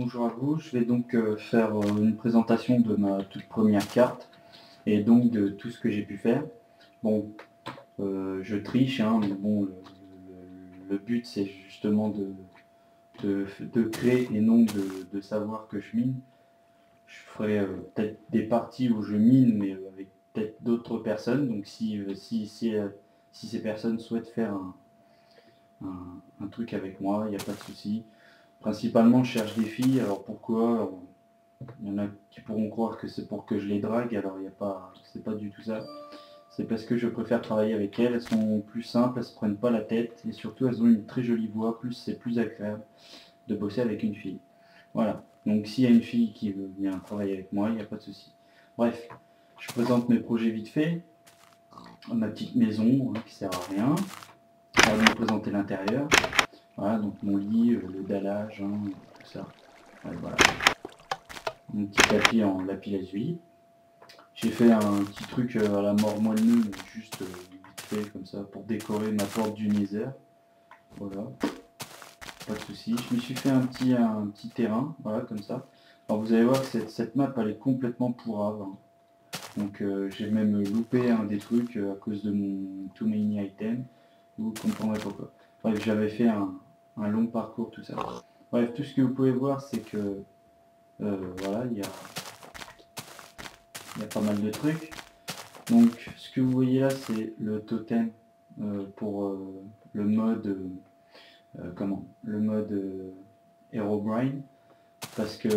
bonjour à vous. Je vais donc faire une présentation de ma toute première carte et donc de tout ce que j'ai pu faire. Bon, je triche, hein, mais bon, le but c'est justement de créer et non de savoir que je mine. Je ferai peut-être des parties où je mine, mais avec peut-être d'autres personnes. Donc si ces personnes souhaitent faire un truc avec moi, il n'y a pas de souci. Principalement, je cherche des filles. Alors pourquoi? Il y en a qui pourront croire que c'est pour que je les drague. Alors il y a pas, c'est pas du tout ça. C'est parce que je préfère travailler avec elles. Elles sont plus simples, elles se prennent pas la tête et surtout elles ont une très jolie voix. Plus c'est plus agréable de bosser avec une fille. Voilà. Donc s'il y a une fille qui veut venir travailler avec moi, il n'y a pas de souci. Bref, je présente mes projets vite fait. Ma petite maison hein, qui sert à rien. On va vous présenter l'intérieur. Voilà, donc mon lit, le dallage, hein, tout ça. Ouais, voilà. Mon petit tapis en lapis lazuli. J'ai fait un petit truc à la mort moelleux, mais juste vite fait comme ça pour décorer ma porte du Nether. Voilà, pas de souci. Je me suis fait un petit terrain, voilà comme ça. Alors vous allez voir que cette map elle est complètement pourrave. Hein. Donc j'ai même loupé un des trucs à cause de mon Too Many Item. Vous comprendrez pourquoi. Bref, j'avais fait un long parcours, tout ça. Bref, tout ce que vous pouvez voir, c'est que voilà, il y a pas mal de trucs. Donc, ce que vous voyez là, c'est le totem pour le mode, le mode Herobrine, parce que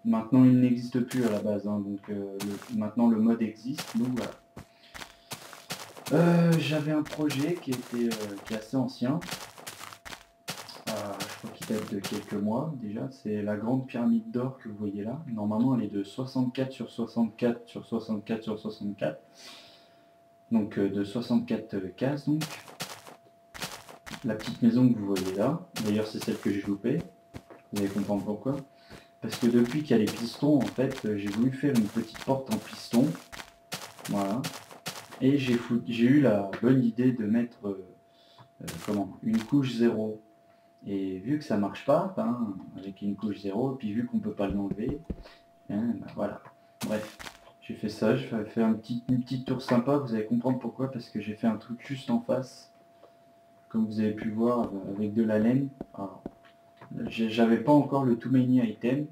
maintenant il n'existe plus à la base. Hein, donc, maintenant le mode existe. Donc voilà. J'avais un projet qui est assez ancien. Je crois qu'il date de quelques mois déjà. C'est la grande pyramide d'or que vous voyez là. Normalement, elle est de 64 sur 64 sur 64 sur 64. Donc de 64 cases donc. La petite maison que vous voyez là, d'ailleurs c'est celle que j'ai loupée, vous allez comprendre pourquoi. Parce que depuis qu'il y a les pistons, en fait, j'ai voulu faire une petite porte en piston, voilà. Et j'ai eu la bonne idée de mettre une couche 0. Et vu que ça marche pas, ben, avec une couche 0, et puis vu qu'on peut pas l'enlever, hein, ben, voilà. Bref, j'ai fait ça, j'ai fait une petite tour sympa, vous allez comprendre pourquoi, parce que j'ai fait un truc juste en face, comme vous avez pu voir, avec de la laine. Alors, j'avais pas encore le Too Many Item,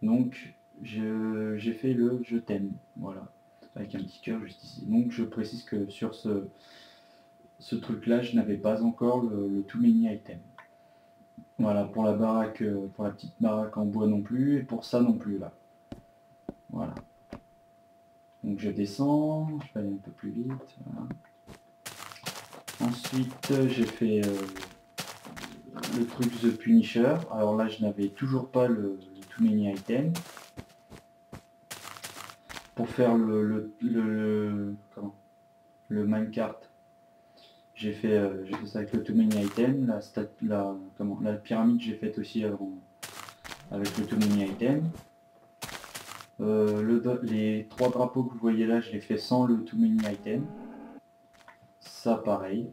donc j'ai fait le je t'aime, voilà, avec un petit cœur juste ici. Donc je précise que sur ce truc là, je n'avais pas encore le Too Many Item. Voilà, pour la baraque, pour la petite baraque en bois non plus, et pour ça non plus là. Voilà. Donc je descends, je vais aller un peu plus vite. Voilà. Ensuite j'ai fait le truc The Punisher. Alors là je n'avais toujours pas le Too Many Item. Pour faire le minecart, j'ai fait ça avec le Too Many Item. La pyramide j'ai faite aussi avec le Too Many Item. Les trois drapeaux que vous voyez là, je les fais sans le Too Many Item. Ça pareil.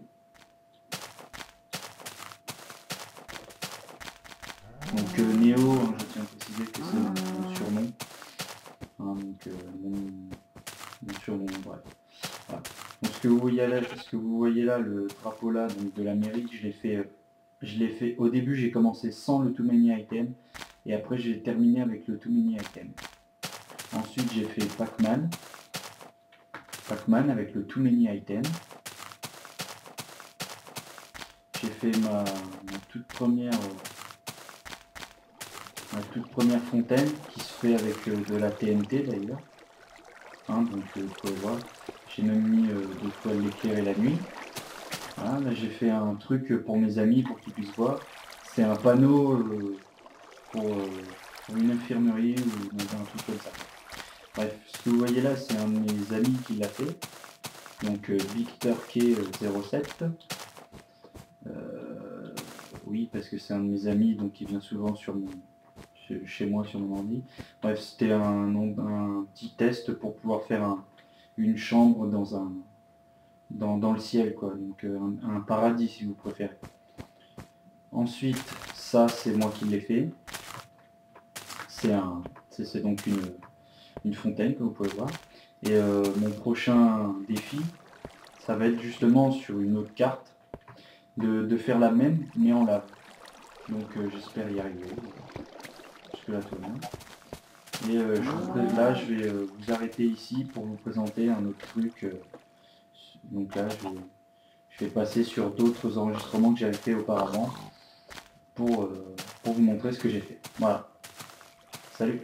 Donc Néo, hein, je tiens à préciser que c'est mon surnom. Hein, donc mon surnom, bref. Voilà. Donc ce que vous voyez là, le drapeau là, donc de l'Amérique, je l'ai fait. Au début, j'ai commencé sans le Too Many Item et après j'ai terminé avec le Too Many Item. Ensuite, j'ai fait Pac-Man avec le Too Many Item. J'ai fait ma toute première fontaine qui se fait avec de la TNT d'ailleurs. Hein, donc vous pouvez voir, j'ai même mis de quoi l'éclairer la nuit. Voilà, là j'ai fait un truc pour mes amis pour qu'ils puissent voir. C'est un panneau pour une infirmerie ou dans un truc comme ça. Bref, ce que vous voyez là, c'est un de mes amis qui l'a fait. Donc Victor K07. Oui, parce que c'est un de mes amis, donc il vient souvent chez moi sur mon ordi. Bref, c'était un petit test pour pouvoir faire une chambre dans le ciel, quoi. Donc un paradis si vous préférez. Ensuite, ça c'est moi qui l'ai fait. c'est donc une fontaine que vous pouvez voir. Et mon prochain défi, ça va être justement sur une autre carte, de faire la même, mais en lave. Donc j'espère y arriver. Jusque là tout va bien. Et là, je vais vous arrêter ici pour vous présenter un autre truc. Donc là, je vais passer sur d'autres enregistrements que j'avais fait auparavant pour vous montrer ce que j'ai fait. Voilà. Salut!